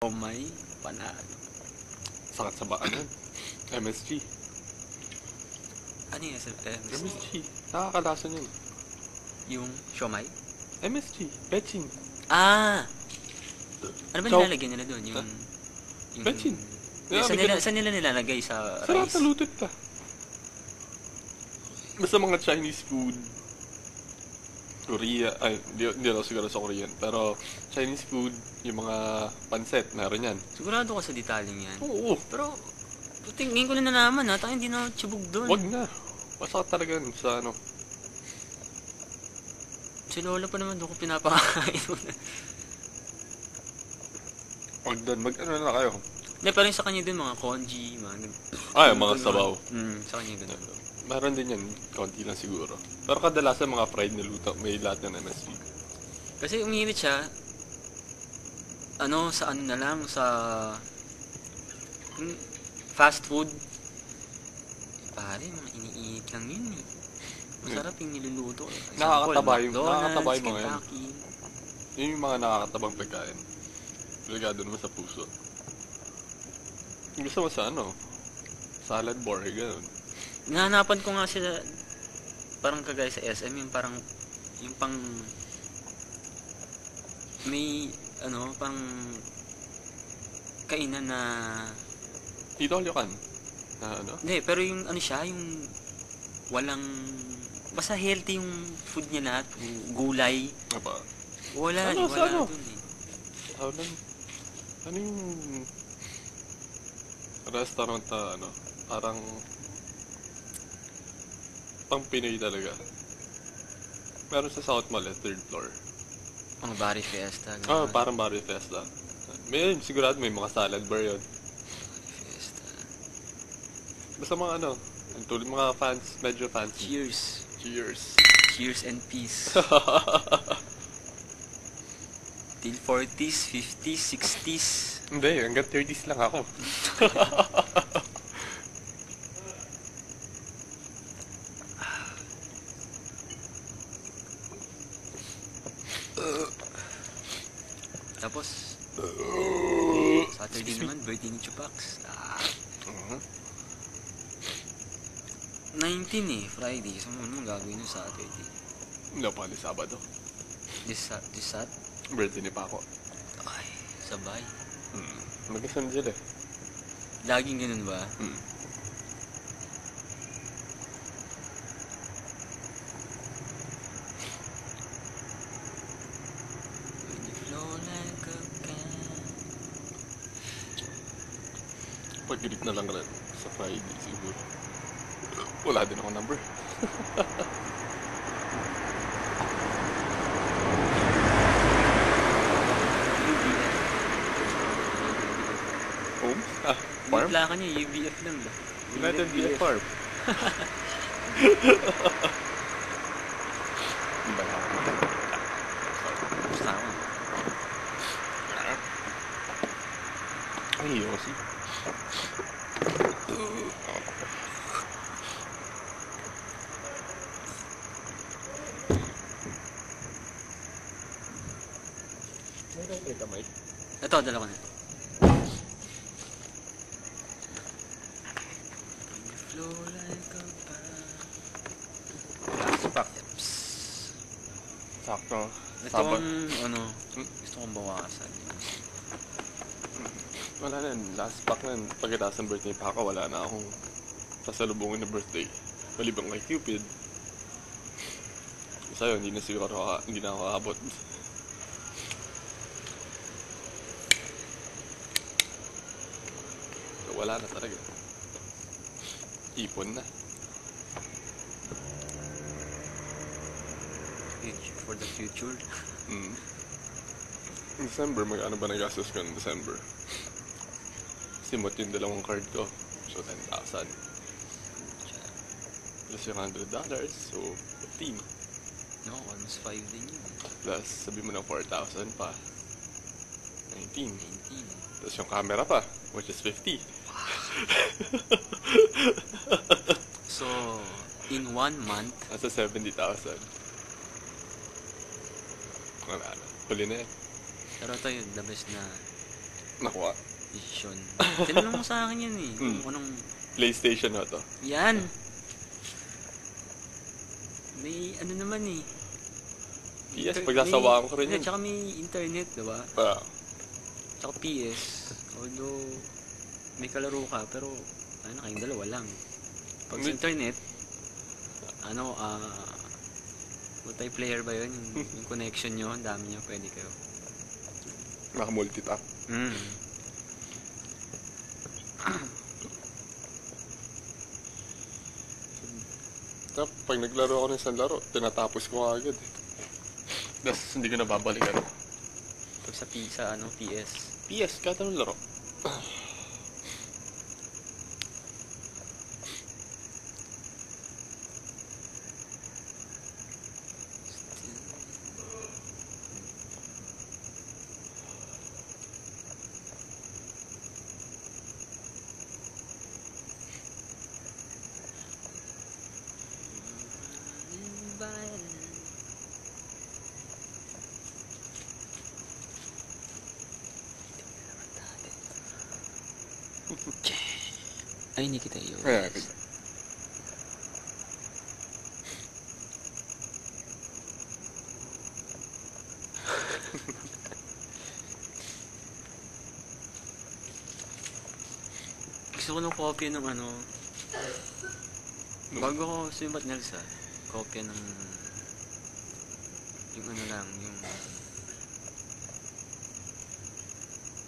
Oh my, panalo. Sakat sa baka nun. MSG. Ano yung MSG? MSG. Nakakalasan yun. Yung siomay? MSG. Betching. Ah! Ano ba Chow. nilalagyan nila doon? Yung... Betching. Saan nila nilalagay? Sa Sa lahat rice? na lutot ka. Basta mga Chinese food. Korea. Ay, hindi ako siguro sa Korean. Pero Chinese food, yung mga panset, meron yan. Sigurado ka sa detaleng yan. Oo. Pero, ngayon ko na nalaman ha. Tayo hindi na tsubog doon. Wag na. Basta talaga sa ano. Si Lola pa naman doon ko pinapakain. Wag doon. Mag-ano na kayo. Hindi, pero yung sa kanya doon, mga congee, mga... Ay, mga sabaw. Sa kanya doon. Meron din yan. Konti lang siguro. Pero kadalasan mga fried na luto, may lahat ng MSG. Kasi umiinit siya, sa ano na lang, sa fast food. Pare, mga iniinit lang yun eh. Masarap yung niluluto. Nakakataba yung mga yan. Kentucky. Yun yung mga nakakatabang pagkain. Delikado naman sa puso. Gusto mo sa ano? Salad bar, gano'n. Nahanapan ko nga sila, parang kagaya sa SM, yung parang, yung pang, may, pang, kainan na, Dito all you can. Na ano? hindi, pero yung, siya, yung, walang, basta healthy yung food niya lahat, yung gulay, Apa? wala Ano, sa ano? dun eh. Ano yung restaurant na parang pang Pinoy talaga. Meron sa South Mall, third floor. Ang Bari Fiesta. Parang Barrio Fiesta. Sigurado may mga salad bar yun. Fiesta. Basta mga tulad mga fans, medyo fancy. Cheers. Cheers. Cheers and peace. Till 40s, 50s, 60s. Hindi, hanggang 30s lang ako. Tapos, Saturday naman, birthday ni Chupax. 19 eh, Friday. So, ano naman gagawin yung Saturday? Hindi pa ni Sabado. This Sat? Birthday ni Paco. Ay, sabay. Mag-isan sila eh. Laging ganun ba? When you flow like a cat. Pag-greet na lang rin sa Friday siguro. Wala din ako number. Home? Farm? Wala ka niya, UBF lang ba? United BF Farm. Iba na ako. Basta ako. Ay, Yossi. May kamay. Ito, dala ko na. When you flow like a Last pack. bat. Sakto. Ito ang, gusto kong bawasan. Wala na yun. Last pack na yun. Pagkatapos ng birthday pa ako, wala na akong sasalubungin na birthday. Malibang kay Cupid. Sa'yo, hindi na ako aabot. So, wala na talaga. Ipon na. For the future. December, magkano ba nagastos ko ng December? Simot yung dalawang card ko. So, 10,000. Plus yung $100. So, 15. No, almost 5 din yun. Plus, sabi mo ng 4,000 pa. 19. 19. Tapos yung camera pa, which is 50. So, in 1 month, Nasa 70,000. Wala na. Huli na yan. pero ito yun, the best na Nakuha. Decision. Tinanong mo sa akin yan eh. Kung anong... PlayStation na to. Yan! May ano naman eh. PS, pagsasawaan ko rin yun. Tsaka may internet, diba? Tsaka PS. Although, may kalaro ka, pero ano, kayong dalawa lang. Pag sa internet, ano, multiplayer ba yun? Yung connection nyo, ang dami nyo, pwede kayo. Naka-multitap. Tapos, pag naglaro ako ng isang laro, tinatapos ko agad eh. Tapos, hindi ko nababalikan. Pag sa PS. PS, kahit anong laro. Ay, hindi kita yun. Gusto ko ng kopya ng ano. Bago ko sumibat Nelsa, kopya ng yung ano lang, yung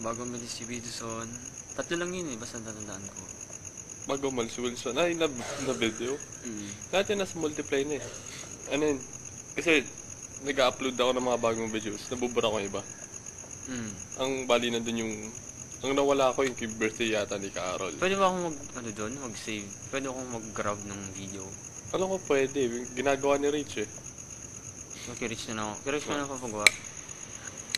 bago may distribution. Tatlo lang yun eh, basta natandaan ko. Bago Mals Wilson. Ay, na video. Lahat yun nasa multiplayer na eh. Ano yun? Kasi, nag-upload ako ng mga bagong videos. Nabubura ko yung iba. Ang bali na dun yung... Ang nawala ko yung birthday yata ni Carol. Pwede ba akong mag-save? Pwede akong mag-grab ng video? Alam ko pwede. Ginagawa ni Rich eh. Okay, Rich na ako. Kaya Rich na ako papagawa.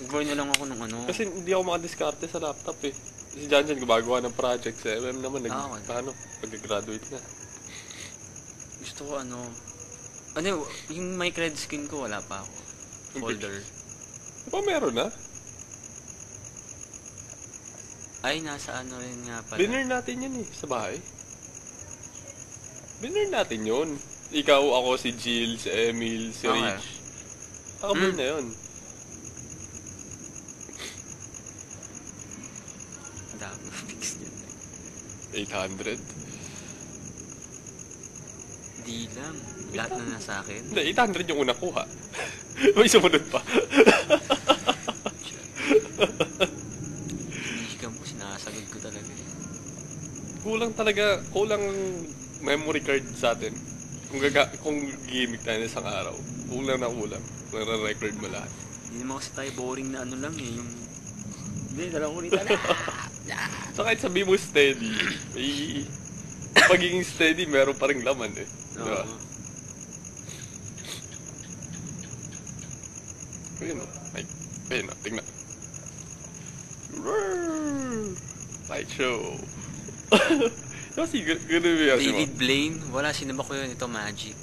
Mag-buy na lang ako ng ano. Kasi hindi ako makadiskarte sa laptop eh. Si Jan gumagawa ng project sa MM naman. Pag-graduate na. Gusto ko ano, yung mic red skin ko wala pa ako. Folder. Diba meron na? Ay, nasa ano rin nga pala. Binner natin yun eh, sa bahay. Binner natin yun. Ikaw, ako, si Jill, si Emil, si Rich. Nakabur na yun. Dami fix yun. 800? Di lang. Lahat na nasa akin. Hindi, 800 yung unang kuha. May sumunod pa. Hihigam ko, sinasagod ko talaga. Kulang memory card sa atin. Kung gimmick tayo na isang araw. Kulang. Nare-record mo lahat. Hindi naman kasi tayo boring na ano lang eh. Yung... Hindi, dalawang ulit na. So kahit sabi mo steady, pagiging steady, meron pa rin laman eh. Diba? Ayun o, tingnan. Light show. Kasi gano'n ba yan? David Blaine? Wala, sinaba ko yun. Ito, Magic.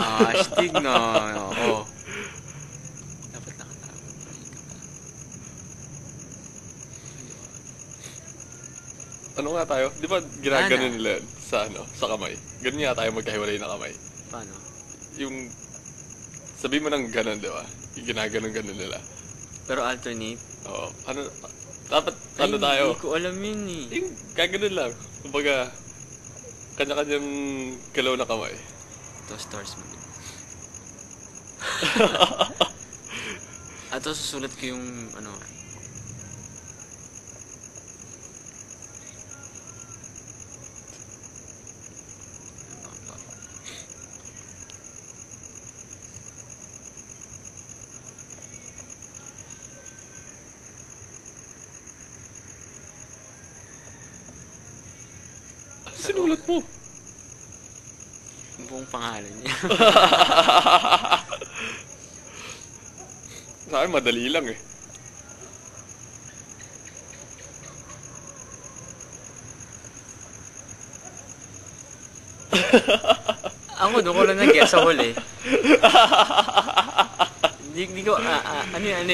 Astig na. Oo. Dapat nakatawag. Ano nga tayo? Di ba ginagano nila sa kamay? Ganun nga tayo magkahiwalay na kamay. Paano? Yung, sabi mo ng ganun, di ba? Yung ginaganon nila. Pero alternate? Oo. Dapat, tayo? Hindi ko alam yun eh. Yung, kaganon lang. Kumbaga, kanya-kanyang galaw na kamay. Ito, stars mo. At susulat ko yung, ano, sinulat mo? Yung buong pangalan niya. Sa akin, madali lang eh. Ako, doon ko lang nag-guess sa huli. Hindi ko, ano yan,